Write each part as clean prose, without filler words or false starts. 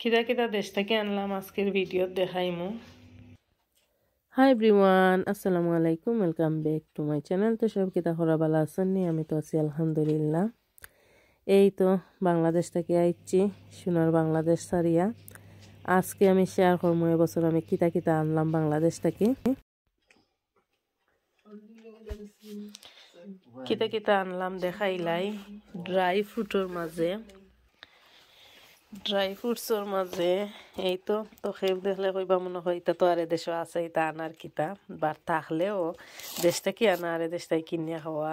কিতা কিতা দেশ থেকে আনলাম আজকের ভিডিও দেখাইমু। হাই এভরিওয়ান, আসসালামু আলাইকুম, welcome back to my channel. তো সব কিতা খরা ভালো আছেন নি? আমি তো আছি আলহামদুলিল্লাহ। এই তো বাংলাদেশ থেকে আইছি, সোনার বাংলাদেশ সারিয়া। আজকে আমি শেয়ার করবো এবছর আমি কিতা কিতা আনলাম বাংলাদেশ থেকে। কিতা কিতা আনলাম দেখাইলাই। ড্রাই ফ্রুটসর মাঝে এই তো খেয়ে দেখলে কইবা মনে হয় এটা তো আর দেশ আছে, এটা আনার কিতা বা থাকলেও দেশ থেকে আনা আর দেশ থেকে কিনিয়া খাওয়া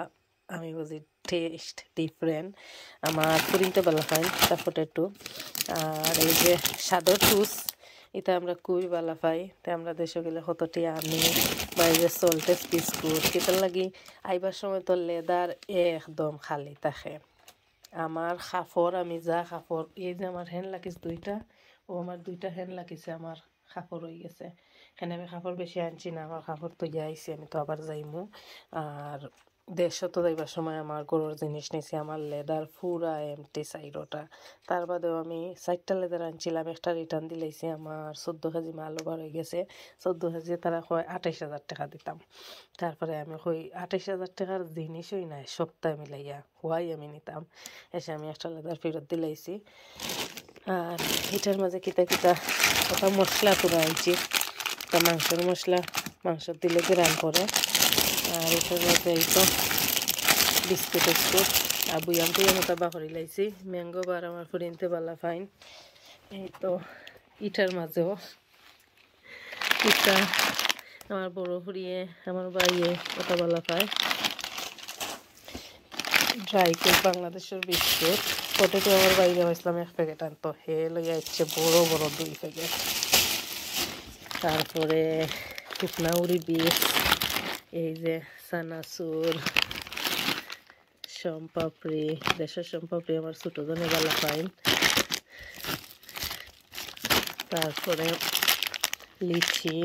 আমি বুঝি টেস্ট ডিফারেন্ট। আমার পুরিনতে ভালো খাই তা পটেটো, আর এই যে সাদর টুস এটা আমরা খুবই ভালো পাই। তো আমরা দেশে গেলে কতটি আনি, বা এই যে সল্টেস বিস্কুট কিতার লাগি আইবার সময় তো লেদার একদম খালি থাকে। আমার খাফর আমি যা খাফর এই যে আমার হ্যান্ড লাগিস দুইটা, ও আমার দুইটা হ্যান্ড লাগিছে আমার খাফর হয়ে গেছে। এখানে আমি খাফর বেশি আনছি না, আমার খাফর তো যাইছি, আমি তো আবার যাইমু। আর দেশও তো যাইবার সময় আমার গরুর জিনিস নিয়েছি, আমার লেদার পুরা এমটি সাইডটা। তার বাদেও আমি 4টা লেদার আনছিলাম, একটা রিটার্ন দিলাইছি। আমার 14 কেজি মাল ওভার হয়ে গেছে। 14 কেজি তারা কয় 28,000 টাকা দিতাম। তারপরে আমি কই 28,000 টাকার জিনিসই নাই, সপ্তাহে মিলাইয়া হওয়াই আমি নিতাম। এসে আমি একটা লেদার ফেরত দিলাইছি। আর এটার মাঝে কিতা কিতা ওটা মশলা পুরো আনছি, তা মাংসের মশলা, মাংস দিলে গ্রান করে। আর এটার মাঝে এই তো বিস্কুট আর বুয়াম ওটা বাকরি লাইছি। ম্যাঙ্গো বার আমার ফুরিনতে বালা ফাইন। এই তো ইটার মাঝেও ইটা আমার বড় ফুরিয়ে আমার বাইয়ে ওটা বালা পায়। ড্রাই কেক বাংলাদেশের বিস্কুট, পটেটো আমার বাইরে হয়েছিলাম 1 প্যাকেট আনতো, হে লইয়া ইচ্ছে বড় বড় 2 প্যাকেট। তারপরে শুকনা উড়ি বীজ, এই যে সানাসুর, সম্পাপড়ি, দেশের সম্পাপড়ি আমার ছোটো জনে ভালো পাইন। তারপরে লিচি,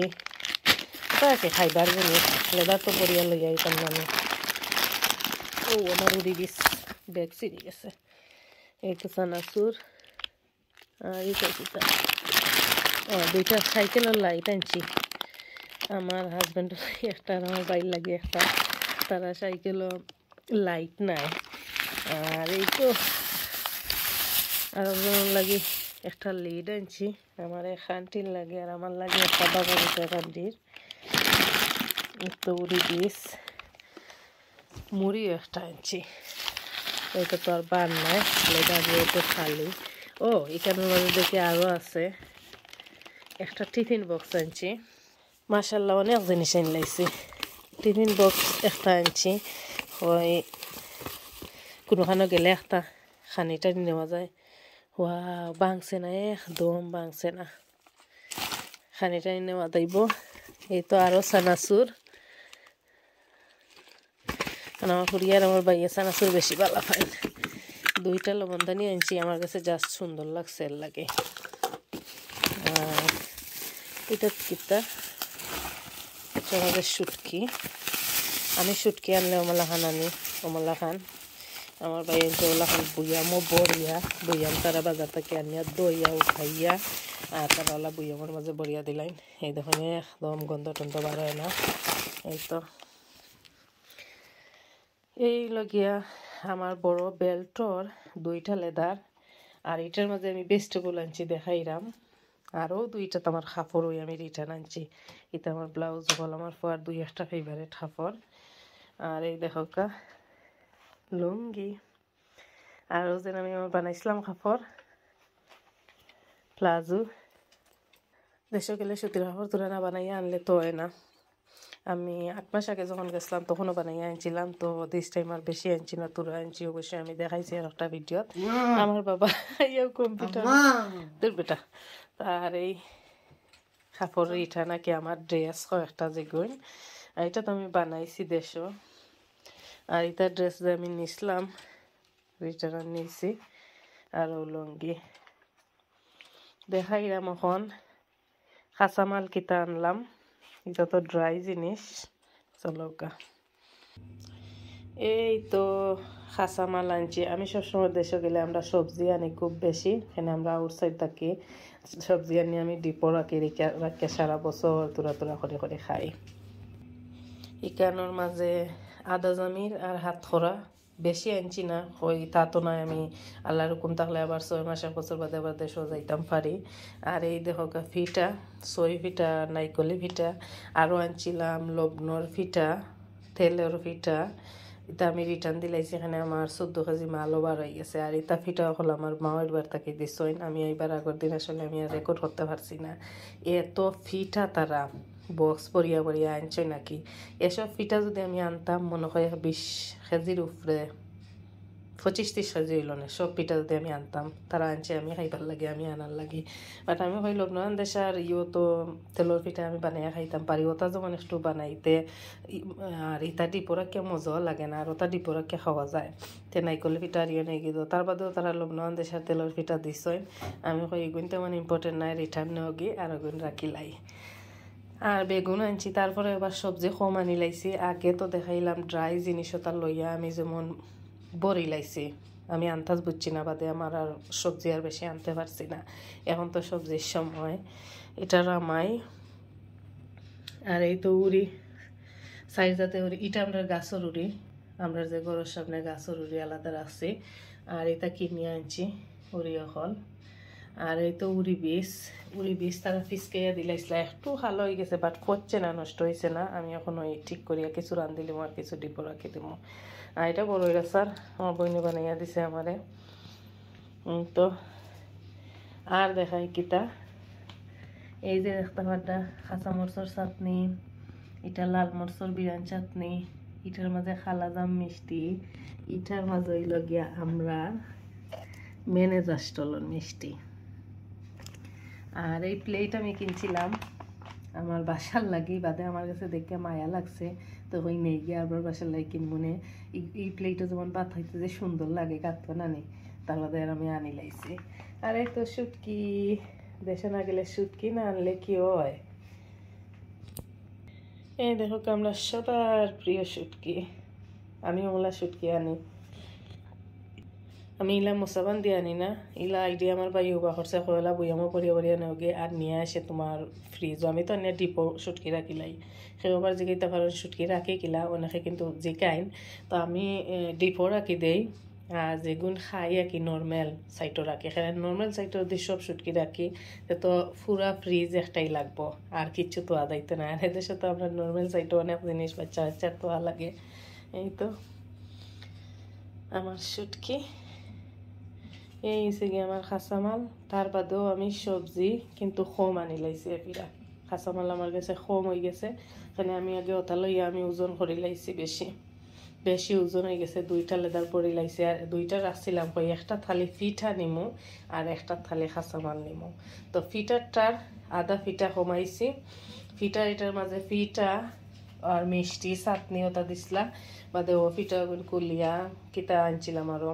তাকে খাইবার জিনিস লেদার তো পরিয়া লইয়া আইতাম আমি। ও আমার উড়ি বীজ ব্যাগ ছিঁড়ে গেছে। এই তো সানাসুর, আর এটা দুইটা সাইকেলের লাইট আনছি আমার হাজব্যান্ড একটা, আর আমার বাইর লাগে একটা। তারা সাইকেলও লাইট নাই। আর এই তো আর লাগে একটা লিড আনছি, আমার এক আন্টির লাগে, আর আমার লাগে একটা বাবা আন্টির। তো উড়ি বীজ, মুড়িও একটা আনছি। এটা তো আর বার নাই, লেদার তো খালি। ও এখানের মাঝে দেখি আরও আছে, একটা টিফিন বক্স আনছি। মাশাল্লাহ অনেক জিনিস আনলাইছি। টিফিন বক্স একটা আনছি, ওই কোনোখানে গেলে একটা খানিটা নেওয়া যায়। ওয়া বাংছে না, একদম বাংছে না, খানিটা নেওয়া যাইব। এই তো আরও সানাসুর, আমার ফুরিয়ার আমার বাইয়ে সানাসুর বেশি ভালো পাই। 2টা লবণদানি আনছি, আমার কাছে জাস্ট সুন্দর লাগছে এর লাগে। আর এটা কিতা আমাদের শুটকি, আমি শুটকি আনলে ওমলা খান আনি, ওমলা খান আমার ভাই আনছে ওলা খান বুয়ামও বড়িয়া বুয়াম, তারা বাজার থেকে আনিয়া দইয়া উঠাইয়া আর তারা ওলা বুয়ামের মাঝে বড়িয়া দিলাইন। এই দেখুন একদম গন্ধ টন্ধ বার হয় না। এই তো এই লগিয়া আমার বড় বেল্টর 2টা লেদার, আর এটার মাঝে আমি ভেজিটেবল আনছি দেখাইরাম। আরও 2টা তো আমার কাপড় ওই আমি রিটার্ন আনছি। এটা আমার ব্লাউজ বল, আমার ফোয়ার 2-1টা ফেভারিট কাপড়। আর এই দেখো কা লুঙ্গি, আরও যেন আমি আমার বানাইছিলাম কাপড় প্লাজো। দেশে গেলে সুতির কাপড় তোরা না বানাইয়া আনলে তো হয় না। আমি 8 মাস আগে যখন গেছিলাম তখনও বানাইয়া আনছিলাম, তো দিস টাইম আর বেশি আনছি না, তোরা আনছি। অবশ্যই আমি দেখাইছি আর একটা ভিডিও। আমার বাবা ইয়েও কম্পিউটার তোর বেটা। আর এই কাপড় এটা নাকি আমার ড্রেস কয়েকটা যেগুন, আর এটা তো আমি বানাইছি দেশও। আর এটা ড্রেস যে আমি নিছিলাম রিটার্ন নিয়েছি। আর লুঙ্গি দেখাইলাম এখন কাঁচামাল কিতা আনলাম, এটা তো ড্রাই জিনিস। চলো এই তো কাঁচামাল আনছি। আমি সবসময় দেশে গেলে আমরা সবজি আনি খুব বেশি, এখানে আমরা আউটসাইড থাকি। সবজি আনি আমি ডিপো রাখি, রাখে সারা বছর তোরা তোরা করে করে খাই। ইকানোর মাঝে আদা জামির আর হাত খরা বেশি আনছি না, ওই তা তো নয়। আমি আল্লাহর হুকুম থাকলে আবার 6 মাস 1 বছর বাদে আবার দেশও যাইতাম পারি। আর এই দেখো ফিটা, সই ফিটা, নাইকলি ফিটা, আরও আনছিলাম লবণর ফিটা, তেলের ফিটা। এটা আমি রিটার্ন দিলাইছি, এখানে আমার 14 কেজি মালও বার হয়ে গেছে। আর এটা ফিটা হল আমার মাওয়ের বার তাকে দিছইন। আমি এইবার আগের দিন আসলে আমি আর রেকর্ড করতে পারছি না, এত ফিটা তারা বক্স পরিয়া পরিয়া আনছে নাকি। এসব ফিটা যদি আমি আনতাম মনে হয় 20 কেজির উপরে, 25-30 কেজি হইল না। সব পিঠা যদি আমি আনতাম, তারা আনছে আমি খাইবার লাগে, আমি আনার লাগে। বাট আমি হইল না দেশার তো তেলের পিঠা আমি বানাইয়া খাইতাম পারি। ওটা যেমন একটু বানাইতে আর ইটা ডিপোরাকে মজাও লাগে না, আর ওটা ডিপোরাকে খাওয়া যায়। তে নাইকল পিঠা আর ইয়ে নেই কিন্তু তার বাদেও তারা লবণান দেশার তেলের পিঠা দিছই। আমি কই এগুন তেমন ইম্পর্টেন্ট নাই, রিটার্ন নেও গিয়ে আর ওগুন রাখিলাই। আর বেগুন আনছি, তারপরে এবার সবজি কম আনি লাইছি। আগে তো দেখাইলাম ড্রাই জিনিসও তার লইয়া আমি যেমন বড়ি লাইছি, আমি আন্দাজ বুঝছি না, বাদে আমার আর সবজি আর বেশি আনতে পারছি না। এখন তো সবজির সময়, এটা রামাই। আর এই তো উড়ি সাইড যাতে উড়ি, এটা আমরা গাছের উড়ি, আমরা যে গরুর সামনে গাছের উড়ি আলাদা রাখছি। আর এটা কিনে আনছি উড়ি হল। আর এই তো উড়ি বীজ তারা ফিসকাইয়া দিলাইছিল, একটু ভালো হয়ে গেছে, বাট পচছে না, নষ্ট হয়েছে না। আমি এখন ওই ঠিক করিয়া কিছু রান দিলাম আর কিছু ডিপো রাখি দিব। আর এটা বড় স্যার আমার বইনে বানাইয়া দিছে আমারে। তো আর দেখাই কিতা, এই যে দেখতে পাটা কাঁচা মরচর চাটনি, এটা লাল মরচর বিরান চাটনি, ইটার মাঝে খালাজাম মিষ্টি, ইটার মাঝে হইল গিয়া আমরা ম্যানেজার স্টলের মিষ্টি। আর এই প্লেট আমি কিনছিলাম আমার বাসার লাগি, বাদে আমার কাছে দেখে মায়া লাগছে, তো ওই নেই গিয়ে আবার বাসার লাগে কিনবনে। এই প্লেটও যেমন ভাত হইতে যে সুন্দর লাগে কাটতো না নি, তার বাদে আর আমি আনি লাইছি। আর এই তো শুটকি, দেশে না গেলে শুটকি না আনলে কি হয়। এই দেখো আমরা সবার প্রিয় শুটকি, আমি ওলা শুটকি আনি। আমি ইলা মশাবান দিয়ে আনি না, ইলা আইডিয়া আমার বাই উবা খরচা কয়লা বইয়ামো পরিয়া পরিয়া নেওগে আর নিয়ে আসে তোমার ফ্রিজও। আমি তো এনে ডিপো শুটকি রাখিলাই, সেবার জিগাইতে পারো শুটকি রাখি কিলা, অনেকে কিন্তু জিকাইন। তো আমি ডিপো রাখি দেই, আর যেগুন খাই আর কি নর্মাল সাইটও রাখি। এখানে নর্মাল সাইটও দিয়ে সব শুটকি রাখি, তো পুরা ফ্রিজ একটাই লাগবো, আর কিচ্ছু তো আদাইতে না। আর এদেশে তো আমরা নর্মাল সাইটও অনেক জিনিস বাচ্চা বাচ্চার তো লাগে। এই তো আমার শুটকি, এই হচ্ছে গিয়ে আমার কাঁচামাল। তার বাদেও আমি সবজি কিন্তু কম আনি লাইছি এপিরা, কাঁচামাল আমার কাছে কম হয়ে গেছে। এখানে আমি আগে ওটা লইয়া আমি ওজন করে লাইছি, বেশি ওজন হয়ে গেছে, 2টা লেদার পরে লাইছি। আর 2টা রাখছিলাম কই একটা থালি ফিটা নিমু আর একটা থালি কাঁচামাল নিমু। তো ফিটারটার আধা ফিটা কমাইছি, ফিটার এটার মাঝে ফিটা আর মিষ্টি চাটনি ওটা দিছিলাম, বাদে ও ফিটা কুলিয়া কিতা আনছিলাম আরও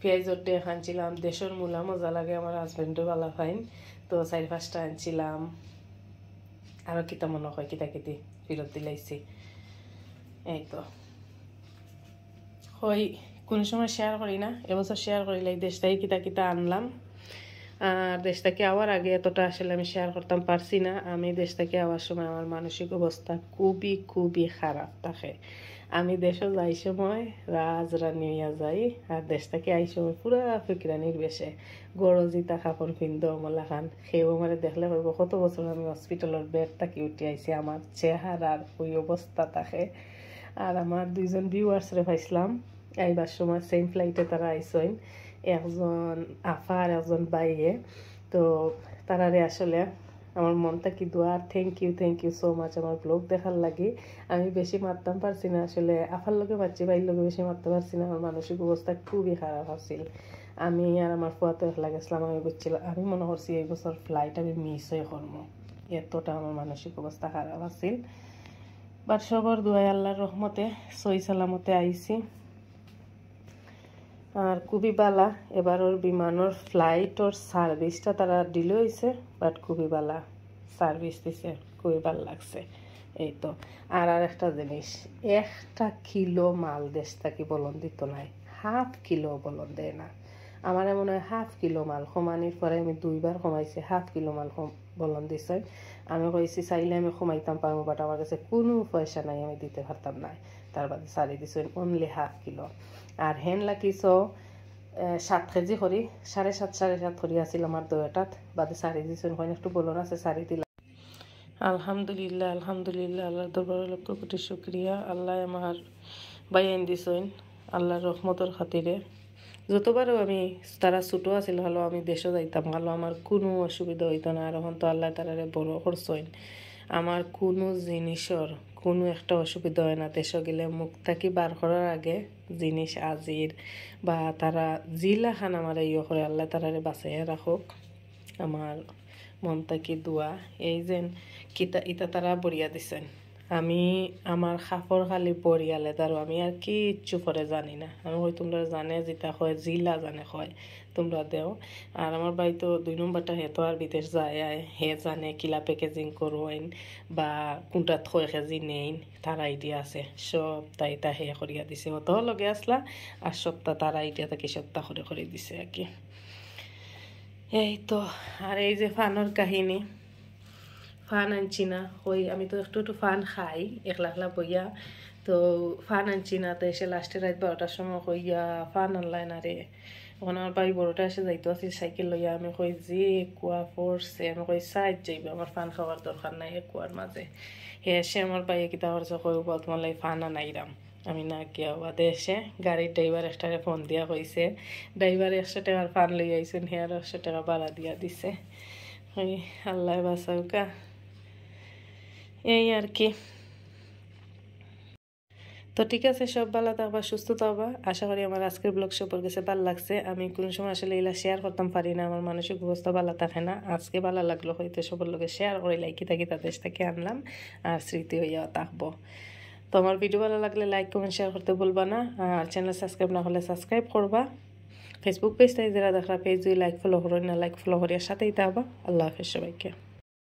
পেঁয়াজর দিয়ে আনছিলাম। দেশের মূলা মজা লাগে, আমার হাজব্যান্ডও ভালো খাইন, তো 4-5টা আনছিলাম। আরও কিতা মনে হয় কিতা কিতি ফেরত দিলাইছি। এই তো হই কোনো সময় শেয়ার করি না, এবছর শেয়ার করিলাই দেশ থেকে কিতা কিতা আনলাম। আর দেশ থেকে আওয়ার আগে এতটা আসলে আমি শেয়ার করতাম পারছি না। আমি দেশ থেকে আওয়ার সময় আমার মানসিক অবস্থা খুবই খুবই খারাপ থাকে। আমি দেশে যাই সময় রাজরানি হইয়া যাই, আর দেশ থেকে আই সময় পুরা ফিকরানির বেশে গরজিতা কাপড় পিন্ধ মলা খান। সেও আমার দেখলে কইব কত বছর আমি হসপিটালের বেড থাকি উঠে আইছি, আমার চেহারার ওই অবস্থা থাকে। আর আমার 2জন ভিউয়ার্সরে পাইছিলাম আইবার সময়, সেম ফ্লাইটে তারা আইসইন, একজন আফা আর একজন বাইয়ে। তো তারারে আসলে আমার মনটা কি দোয়া, থ্যাংক ইউ সো মাচ আমার ব্লগ দেখার লাগে। আমি বেশি মারতাম পারছি না আসলে, আফার লোকে পাচ্ছি, বাইর লোকে বেশি মারতে পারছি না। আমার মানসিক অবস্থা খুবই খারাপ আসছিল। আমি আর আমার ফুয়াতে একলা গেছিলাম, আমি বুঝছিলাম, আমি মনে করছি এই বছর ফ্লাইট আমি মিস হয়ে করবো, এতটা আমার মানসিক অবস্থা খারাপ আসছিল। বাট সবার দোয়াই আল্লাহর রহমতে সই সালামতে আইছি। আর খুবই বালা, এবার ওর বিমানের ফ্লাইট ওর সার্ভিসটা তারা ডিলে হয়েছে, বাট খুবই বালা সার্ভিস দিছে, খুবই ভালো লাগছে। এই তো আর একটা জিনিস, 1 কিলো মাল দেশ থাকি বলন দিত নাই, 1/2 কিলো বলন দেয় না। আমার মনে হয় 1/2 কিলো মাল কমানির পরে আমি 2বার কমাইছি, 1/2 কিলো মাল বলন দিছে। আমি কইছি চাইলে আমি কমাইতাম পারবো, বাট আমার কাছে কোনো পয়সা নাই, আমি দিতে পারতাম না। তার বাদে সারি দিছেন অনলি 1/2 কিলো। আর হেন লাগিস 7 কেজি করি, 7.5 করি আছিল আমার দইটাত, বাদে সারি দিছেন, ওখানে একটু বলন আছে সারি দিলাম। আলহামদুলিল্লাহ আলহামদুলিল্লাহ, আল্লাহর দরবারে লক্ষ কোটি শুকরিয়া। আল্লাহ আমার বাইন দিছেন আল্লাহর রহমতের খাতিরে। যতবারও আমি তারা ছোটো আছিল হলো আমি দেশও যাইতাম হলো আমার কোনো অসুবিধা হইতো না। আর এখন তো আল্লাহ তারারে বড় করছেন, আমার কোনো জিনিসের কোনো একটা অসুবিধা হয় না। দেশে গেলে মুখ থাকি বার করার আগে জিনিস আজির বা তারা জিলা খান আমার ইয়ে করে আল্লাহ তারারে বাঁচাইয়া রাখুক। আমার মন থাকি দোয়া এই যেন কিতা ইতা তারা বড়িয়া দিছেন। আমি আমার খাফর খালি বড়িয়ালে দাঁড়ো, আমি আর কিচ্ছু করে জানি না। আমি কই তোমরা জানে যেটা হয় জিলা জানে হয় তোমরা দেও। আর আমার বাড়ি তো 2 নম্বরটা হে তো আর বিদেশ যায় হে জানে কিলা প্যাকেজিং করোইন বা কোনটা থয় কেজি নেইন, তার আইডিয়া আছে সব। তাই তা হে করিয়া দিছে, অত লগে আসলা আর সপ্তাহ তার আইডিয়া তাকে সপ্তাহ করে দিছে আর কি। এই তো আর এই যে ফানোর কাহিনী, ফান আনছি না ওই আমি তো একটু একটু ফান খাই একলা একলা বইয়া, তো ফান আনছি না। তো এসে লাস্টে রাত 12টার সময় কইয়া ফান আনলাই না রে। ওখানে আমার বাড়ি বড়টা এসে যাইতো আছে সাইকেল লইয়া, আমি কই যে কুয়া পড়ছে, আমি কই সাইড যাইবে, আমার ফান খাওয়ার দরকার নাই কুয়ার মাঝে। হে এসে আমার বাইয়ে কিতা করছে কই বল তোমার লাই ফান আনাইরাম। আমি না গিয়া বাদে এসে গাড়ির ড্রাইভার একটারে ফোন দিয়া কইছে, ড্রাইভার 100 টাকার ফান লই আইসেন, হে আর 100 টাকা ভাড়া দিয়া দিছে। ওই আল্লাহ বাঁচাউকা, এই আর কি। তো ঠিক আছে, সব ভালো থাকবা, সুস্থ থাকবা। আশা করি আমার আজকের ব্লগ সবার কাছে ভালো লাগছে। আমি কোনো সময় আসলে এগুলা শেয়ার করতাম পারি না, আমার মানসিক অবস্থা ভালো থাকে না। আজকে ভালো লাগলো হয়তো সবার লোকে শেয়ার করে লাইকি থাকি তাদের থেকে আনলাম আর স্মৃতি হইয়া থাকবো। তো আমার ভিডিও ভালো লাগলে লাইক কমেন্ট শেয়ার করতে বলবা না। আর চ্যানেল সাবস্ক্রাইব না হলে সাবস্ক্রাইব করবা। ফেসবুক পেজটাই যারা দেখা পেজ লাইক ফলো করো না, লাইক ফলো করিয়া সাথেই থাকবা। আল্লাহ হাফেজ সবাইকে।